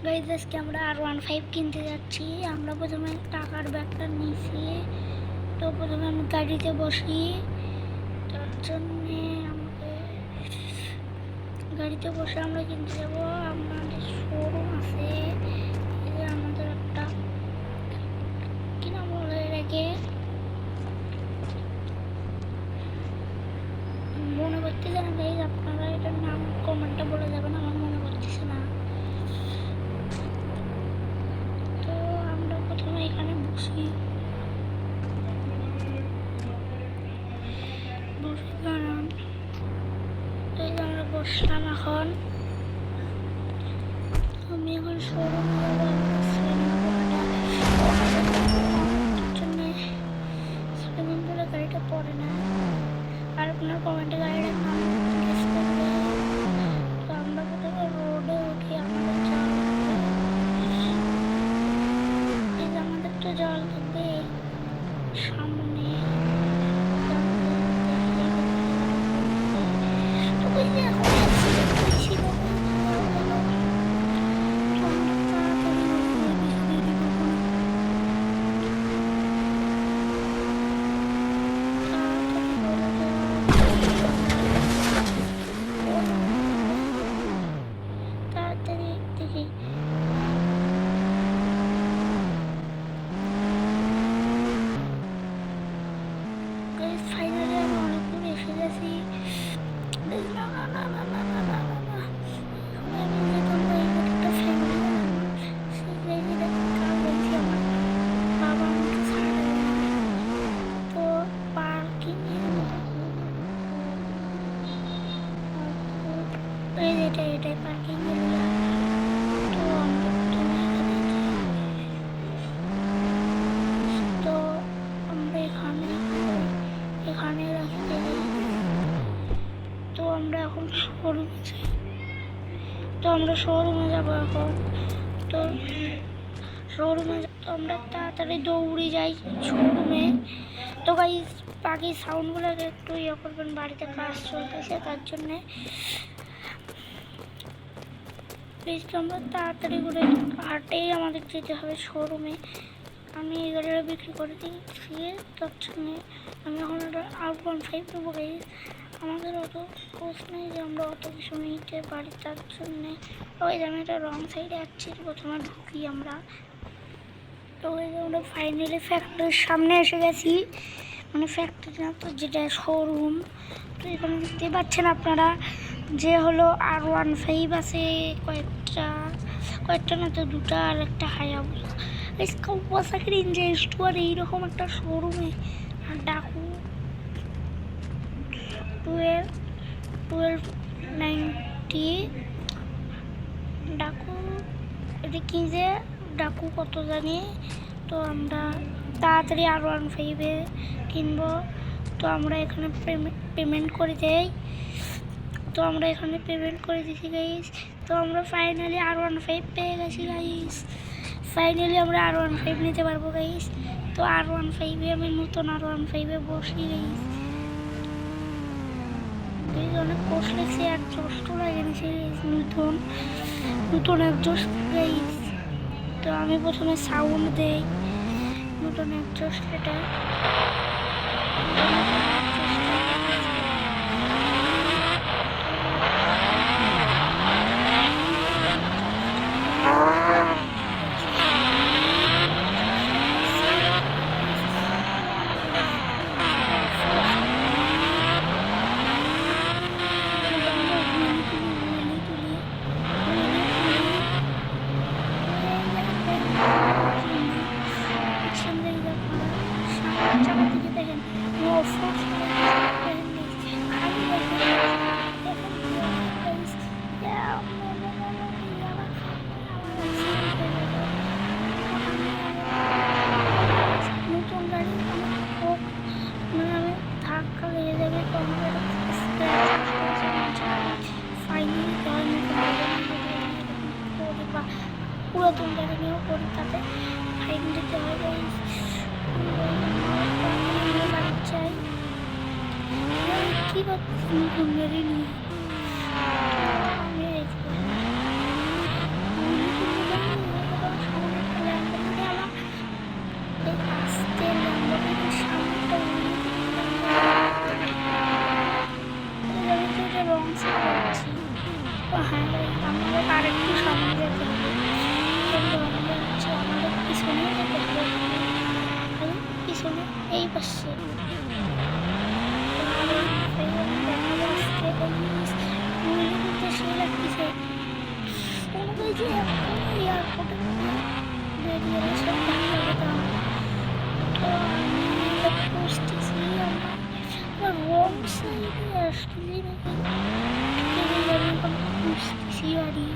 Guys আজকে আমরা R15 কিনতে যাচ্ছি। আমরা প্রথমে টাকার ব্যাগটা নিয়েছি, তো প্রথমে আমি গাড়িতে বসি। তার জন্যে আমাকে গাড়িতে বসে আমরা কিনতে যাব। আমাদের শোরুম আছে, এই যে আমাদের একটা কি নাম বলে এটাকে মনে করতেছে না গাইজ, আপনারা এটার নাম কমেন্টে বলে যাবেন, আমার মনে করতেছে না। তো আমরা প্রথমে এখানে বসি, দাঁড়ান। তো এই যে আমরা বসলাম। এখন আমি এখন শোরুমে যাবো। সুইমিং পুলে গাড়িটা পড়ে না, আর আপনার কমেন্টে গাড়িটার নাম জিজ্ঞেস করবে। তো আমরা প্রথমে রোডে উঠি। আমাদের তো জল থাকবে সামনে। তো ওই যে এখন অ্যাক্সিডেন্ট হয়েছিল, তাড়াতাড়ি দেখি। ফাইনালি আমি অনেক দূর এসে গেছি। এটাই পার্কিং এরিয়া। তো আমরা তো আমরা এখানে রাখি। তো আমরা এখন শোরুমে যাবো এখন। তো শোরুমে তো আমরা তাড়াতাড়ি দৌড়ে যাই শোরুমে। তো গাইস বাকি সাউন্ডগুলোকে একটু ইয়ে করবেন, বাড়িতে কাজ চলতেছে তার জন্যে প্লিজ। তো আমরা তাড়াতাড়ি করে হাটেই আমাদের যেতে হবে শোরুমে। আমি এই গাড়িটা বিক্রি করে দিয়েছি, তার জন্যে আমি এখন একটা R15 নেবো গাইস। আমাদের অত কোচ নেই যে আমরা অত কিছু নিতে পারি, তার জন্যে ওই যে আমি একটা রং সাইডে যাচ্ছি। প্রথমে ঢুকি আমরা। তো ওই যে আমরা ফাইনালি ফ্যাক্টরির সামনে এসে গেছি, মানে ফ্যাক্টরি না তো যেটা শোরুম। তো এখানে দেখতে পাচ্ছেন আপনারা যে হলো R15 আছে কয়েকটা না তো দুটা, আর একটা হায়াবুসা আর এইরকম একটা শোরুমে। আর ডাকু 1290 ডাকু, এটা কি যে ডাকু কত জানি। তো আমরা তাড়াতাড়ি R15 কিনবো। তো আমরা এখানে পেমেন্ট করে দেই। তো আমরা এখানে পেমেন্ট করে দিয়েছি গাইস। তো আমরা ফাইনালি R15 পেয়ে গেছি গাইস। ফাইনালি আমরা R15 নিতে পারবো গাইস। তো R15 আমি নতুন R15 বসি গাইস। অনেক কষ্ট লাগছে, একজস্টও লাগে নিয়েছি নতুন একজস্ট গাইস। তো আমি প্রথমে সাউন্ড দেই নতুন একজস্ট, এটা পুরাতন গাড়ি নিয়েও করি, তাতে ফাইন দিতে হবে। বাড়ি চাই কি করছি নতুন গাড়ি নিয়ে। আমি হ্যাঁ ভাই, আমাদের আরেকটু সামনে যেতে হবে, কিন্তু আমাদের হচ্ছে আমাদের পিছনে যেতে হবে, ভাই, পিছনে এই পাশে দেখা যাচ্ছে সেই লাগতেছে। ওই যে এয়ারপোর্টে বেরিয়ে এসে দেখা যেতাম, তো আমি এটা খুঁজতেছি, আমার রং সাইডে আসলে নাকি আমি এখন খুঁজতেছি বাড়ি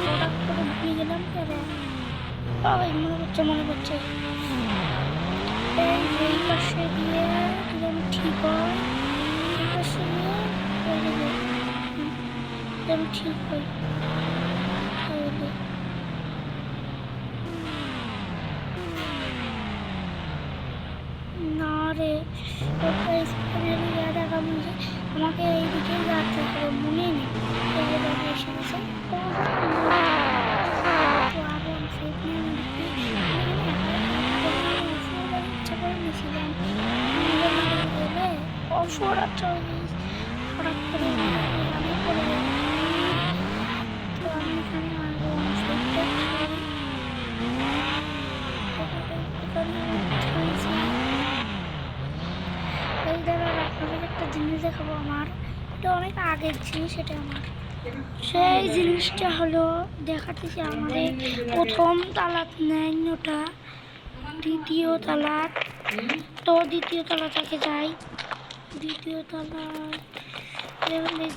হঠাৎ করে ভুলে গেলাম কেন। বাবাই মনে করছে এই যে এই পাশে দিয়ে যদি আমি ঠিক হয়, এই পাশে দিয়ে ওই দিকে যদি আমি ঠিক হই তাহলে না রে, ওটা স্ক্যানের ইয়ে দেখা যে আমাকে এইদিকে যাচ্ছে হবে মনে নেই, এই যে দেখা এসে গেছে। তো আরো ইচ্ছা করে নিয়েছিলাম অফরাত হঠাৎ করে আমি করে, তো আমি এখানে আরো এই দ্বারা আপনাদের একটা জিনিস দেখাবো, আমার এটা অনেক আগের জিনিস, এটা আমার সেই জিনিসটা হলো দেখাতেছি আমাদের প্রথম তালাত নেই ওটা দ্বিতীয় তালাত, তো দ্বিতীয় তলা থেকে যাই, দ্বিতীয় তলা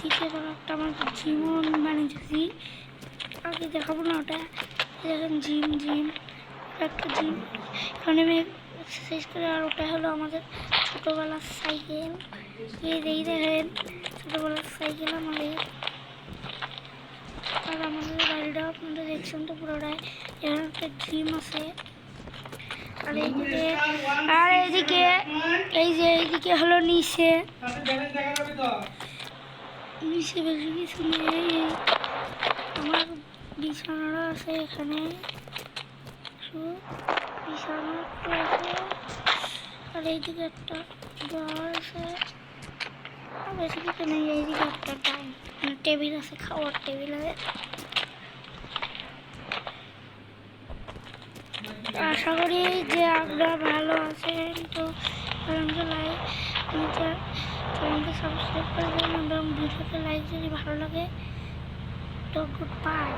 দ্বিতীয় তলাটা আমার জীবন বানিয়েছি, আগে দেখাবো না ওটা, দেখেন জিম জিম একটা জিম, এখানে আমি এক্সারসাইজ করে, আর ওটা হলো আমাদের ছোটোবেলার সাইকেল, এই দেখেন ছোটোবেলার সাইকেল আমাদের। আর আমাদের বাড়িটা আপনারা দেখছেন তো পুরোটাই, এখানে একটা জিম আছে, আর এইদিকে এই যে এইদিকে হলো নিচে নিচে বেশি কিছু নেই, আমার বিছানাটা আছে এখানে, বিছানা আছে, আর এইদিকে একটা ঘর আছে, আর বেশি কিছু নেই, এইদিকে একটা টেবিল আছে, খাওয়ার টেবিল আছে। আশা করি যে আপনারা ভালো আছেন, তো চ্যানেলকে সাবস্ক্রাইব করে দেবেন এবং ভিডিওতে লাইক যদি ভালো লাগে, তো গুড বাই।